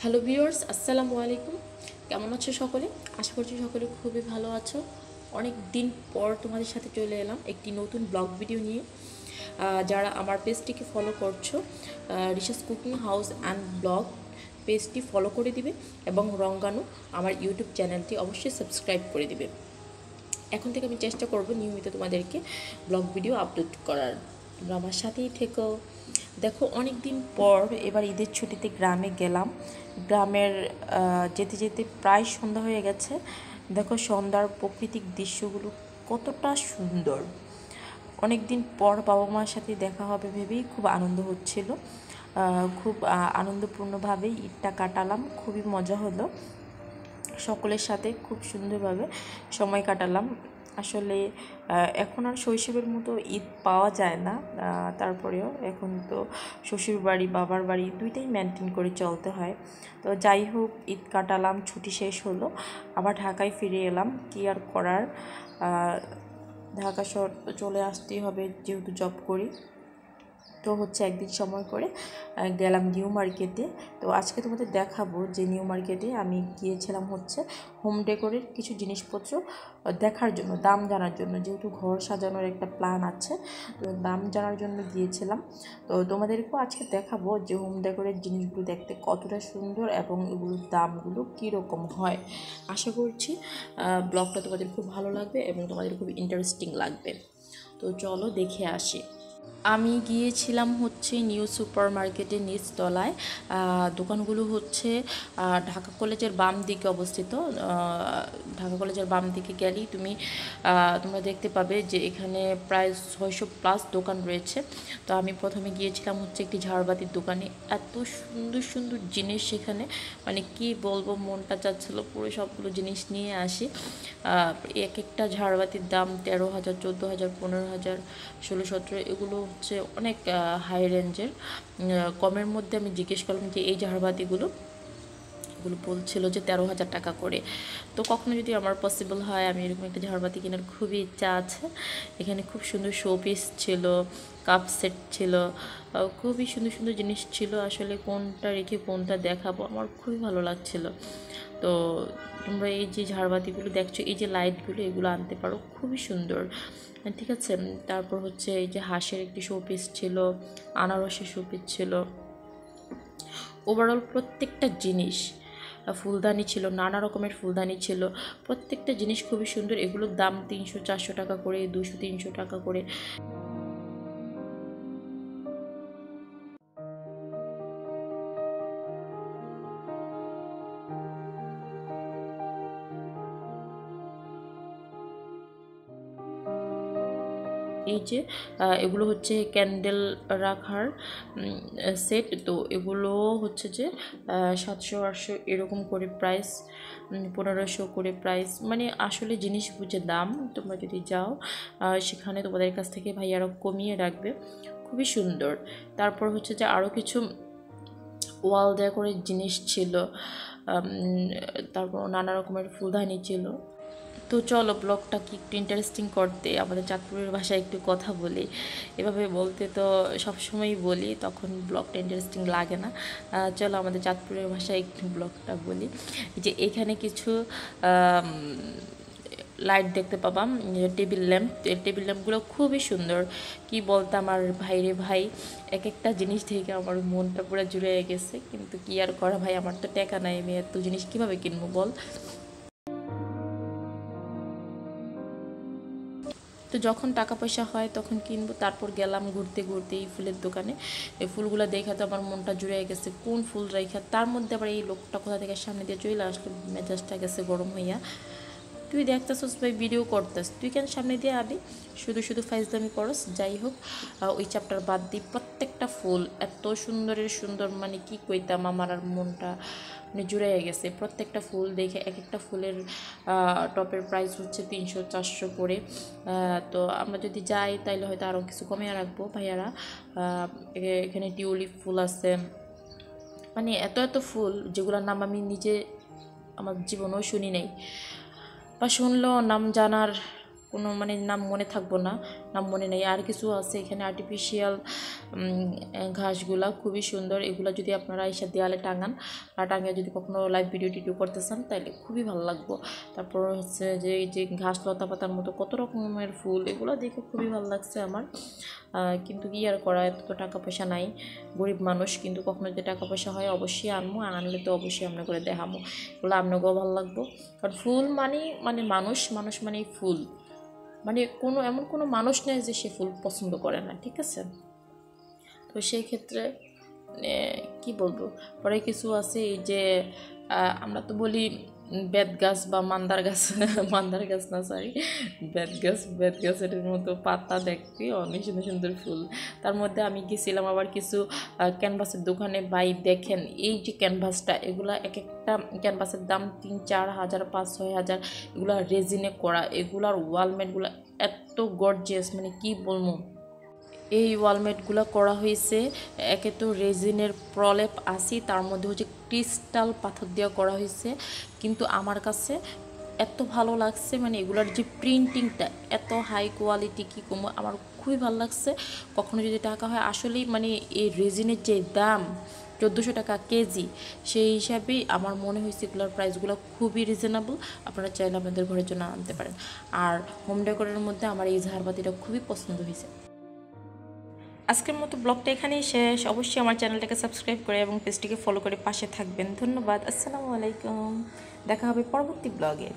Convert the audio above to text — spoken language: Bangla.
হ্যালো ভিউয়ার্স, আসসালামু আলাইকুম। কেমন আছো সকলে? আশা করছি সকলে খুবই ভালো আছো। অনেক দিন পর তোমাদের সাথে চলে এলাম একটি নতুন ব্লগ ভিডিও নিয়ে। যারা আমার পেজটিকে ফলো করছো, resus cooking house and blog পেজটি ফলো করে দিবে এবং রঙ্গানু আমার ইউটিউব চ্যানেলটি অবশ্যই সাবস্ক্রাইব করে দিবে। এখন থেকে আমি চেষ্টা করব নিয়মিত তোমাদেরকে ব্লগ ভিডিও আপলোড করার। তোমরা আমার সাথেই থেকো। দেখো, অনেক দিন পর এবার ঈদের ছুটিতে গ্রামে গেলাম। গ্রামের যেতে যেতে প্রায় সন্ধ্যা হয়ে গেছে। দেখো সন্ধ্যার প্রাকৃতিক দৃশ্যগুলো কতটা সুন্দর। অনেক দিন পর বাবা মার সাথে দেখা হবে ভেবেই খুব আনন্দ হচ্ছিল। খুব আনন্দপূর্ণভাবেই ঈদটা কাটালাম, খুবই মজা হলো। সকলের সাথে খুব সুন্দরভাবে সময় কাটালাম। আসলে এখন আর শৈশবের মতো ঈদ পাওয়া যায় না, তারপরেও এখন তো শ্বশুর বাড়ি বাবার বাড়ি দুইটাই মেনটেন করে চলতে হয়। তো যাই হোক, ঈদ কাটালাম, ছুটি শেষ হলো, আবার ঢাকায় ফিরে এলাম। কি আর করার, ঢাকা শহর তো চলে আসতেই হবে যেহেতু জব করি। তো হচ্ছে একদিন সময় করে গেলাম নিউ মার্কেটে। তো আজকে তোমাদের দেখাবো যে নিউ মার্কেটে আমি গিয়েছিলাম হচ্ছে হোম ডেকোরের কিছু জিনিসপত্র দেখার জন্য, দাম জানার জন্য, যেহেতু ঘর সাজানোর একটা প্ল্যান আছে। তো দাম জানার জন্য গিয়েছিলাম। তো তোমাদেরকেও আজকে দেখাবো যে হোম ডেকোরের জিনিসগুলো দেখতে কতটা সুন্দর এবং এগুলোর দামগুলো কীরকম হয়। আশা করছি ব্লগটা তোমাদের খুব ভালো লাগবে এবং তোমাদের খুব ইন্টারেস্টিং লাগবে। তো চলো দেখে আসি। আমি গিয়েছিলাম হচ্ছে নিউ সুপার মার্কেটের নিচতলায়। দোকানগুলো হচ্ছে ঢাকা কলেজের বাম দিকে অবস্থিত। ঢাকা কলেজের বাম দিকে গেলেই তোমরা দেখতে পাবে যে এখানে প্রায় 600+ দোকান রয়েছে। তো আমি প্রথমে গিয়েছিলাম হচ্ছে একটি ঝাড়বাতির দোকানে। এত সুন্দর সুন্দর জিনিস সেখানে, মানে কি বলবো, মনটা চাচ্ছিল পুরো সবগুলো জিনিস নিয়ে আসি। এক একটা ঝাড়বাতির দাম 13,000, 14,000, 15,000, 16-17, এগুলো হচ্ছে অনেক হাই রেঞ্জের। কমের মধ্যে আমি জিজ্ঞেস করলাম যে এই ঝাড়বাতিগুলো বলছিল যে 13,000 টাকা করে। তো কখনো যদি আমার পসিবল হয়, আমি এরকম একটা ঝাড়বাতি কেনার খুবই ইচ্ছা আছে। এখানে খুব সুন্দর শোপিস ছিল, কাপ সেট ছিল, খুবই সুন্দর সুন্দর জিনিস ছিল। আসলে কোনটা রেখে কোনটা দেখাবো আমার খুবই ভালো লাগছিল। তো তোমরা এই যে ঝাড়বাতিগুলো দেখছো, এই যে লাইটগুলো, এগুলো আনতে পারো, খুবই সুন্দর, ঠিক আছে। তারপর হচ্ছে এই যে হাঁসের একটি শোপিস ছিল, আনারসের শোপিস ছিল। ওভারঅল প্রত্যেকটা জিনিস, ফুলদানি ছিল, নানা রকমের ফুলদানি ছিল, প্রত্যেকটা জিনিস খুবই সুন্দর। এগুলোর দাম 300-400 টাকা করে, 200-300 টাকা করে। এই যে এগুলো হচ্ছে ক্যান্ডেল রাখার সেট। তো এগুলো হচ্ছে যে 700-800 এরকম করে প্রাইস, 1500 করে প্রাইস। মানে আসলে জিনিস বুঝে দাম। তোমরা যদি যাও সেখানে তোমাদের কাছ থেকে ভাইয়ারা কমিয়ে রাখবে, খুবই সুন্দর। তারপর হচ্ছে যে আরও কিছু ওয়াল ডেকোরের জিনিস ছিল, তারপর নানা রকমের ফুলদানি ছিল। তো চলো ব্লগটাকে একটু ইন্টারেস্টিং করতে আমাদের চাঁদপুরের ভাষায় একটু কথা বলি। এভাবে বলতে তো সবসময়ই বলি, তখন ব্লগটা ইন্টারেস্টিং লাগে না। চলো আমাদের চাঁদপুরের ভাষায় একটু ব্লগটা বলি। যে এখানে কিছু লাইট দেখতে পাবাম, টেবিল ল্যাম্পগুলো খুবই সুন্দর। কি বলতাম আর ভাই রে ভাই, এক একটা জিনিস থেকে আমার মনটা পুরো জুড়ে গেছে। কিন্তু কি আর করা ভাই, আমার তো টাকা নাই, আমি এত জিনিস কীভাবে কিনবো বল। তো যখন টাকা পয়সা হয় তখন কিনবো। তারপর গেলাম ঘুরতে ঘুরতে এই ফুলের দোকানে। এই ফুলগুলো দেখা তো আমার মনটা জুড়ে গেছে, কোন ফুল রেখা। তার মধ্যে আবার এই লোকটা কোথা থেকে সামনে দিয়ে চলে আসলো, মেজাজটা গেছে গরম হইয়া। তুই দেখতেছস ভাই, ভিডিও করতেস, তুই কেন সামনে দিয়ে আবি, শুধু শুধু ফাইজলামি করস। যাই হোক, ওই চ্যাপ্টার বাদ দিই। প্রত্যেকটা ফুল এত সুন্দরের সুন্দর, মানে কি কইতাম, আমার আর মনটা মানে জুড়ে গেছে। প্রত্যেকটা ফুল দেখে, এক একটা ফুলের টপের প্রাইস হচ্ছে 300-400 করে। তো আমরা যদি যাই তাইলে হয়তো আরও কিছু কমিয়ে রাখবো ভাইয়ারা। এখানে টিউলিপ ফুল আছে, মানে এত এত ফুল যেগুলোর নাম আমি নিজে আমার জীবনেও শুনি নাই, বা শুনলেও নাম জানার কোনো মানে নাম মনে থাকবো না, নাম মনে নেই। আর কিছু আছে এখানে আর্টিফিশিয়াল ঘাসগুলা খুবই সুন্দর। এগুলো যদি আপনারা এসে দেয়ালে টাঙিয়ে যদি কখনো লাইভ ভিডিও করতে চান তাহলে খুবই ভালো লাগবো। তারপর হচ্ছে যে এই যে ঘাস লতা পাতার মতো কত রকমের ফুল, এগুলো দেখে খুবই ভালো লাগছে আমার। কিন্তু কি আর করা, এত তো টাকা পয়সা নাই, গরিব মানুষ। কিন্তু কখনো যদি টাকা পয়সা হয় অবশ্যই আনবো, আনলে তো অবশ্যই আমরা করে দেখাবো, এগুলো আপনাকেও ভালো লাগবো। কারণ ফুল মানে মানুষ মানেই ফুল, মানে এমন কোনো মানুষ নেই যে সে ফুল পছন্দ করে না, ঠিক আছে? তো সেই ক্ষেত্রে কি বলবো, পরে কিছু আছে এই যে আমরা তো বলি বেত গাছ বা মান্দার গাছ মান্দার গাছ না, সরি, বেত গাছের মতো পাতা দেখতে অনেক সুন্দর সুন্দর ফুল। তার মধ্যে আমি গেছিলাম আবার কিছু ক্যানভাসের দোকানে। ভাই দেখেন এই যে ক্যানভাসটা, এগুলা এক একটা ক্যানভাসের দাম 3-4 হাজার 5-6 হাজার। এগুলা রেজিনে করা, এগুলার ওয়ালমেটগুলো এত গর্জিয়াস, মানে কি বলবো। এই ওয়ালমেটগুলো করা হয়েছে একে তো রেজিনের প্রলেপ আসি, তার মধ্যে হচ্ছে ক্রিস্টাল পাথর দিয়ে করা হয়েছে। কিন্তু আমার কাছে এত ভালো লাগছে, মানে এগুলার যে প্রিন্টিংটা এত হাই কোয়ালিটি, কি কম, আমার খুবই ভালো লাগছে। কখনো যদি টাকা হয় আসলেই, মানে এই রেজিনের যে দাম 1400 টাকা কেজি, সেই হিসাবেই আমার মনে হয়েছে এগুলোর প্রাইসগুলো খুবই রিজনেবল। আপনারা চাইলে আপনাদের ঘরের জন্য আনতে পারেন। আর হোম ডেকোরের মধ্যে আমার এই ঝাড়বাতিটা খুবই পছন্দ হয়েছে। আজকের মতো ব্লগটা এখানেই শেষ। অবশ্যই আমার চ্যানেলটাকে সাবস্ক্রাইব করে এবং পেজটিকে ফলো করে পাশে থাকবেন। ধন্যবাদ। আসসালামু আলাইকুম। দেখা হবে পরবর্তী ব্লগে।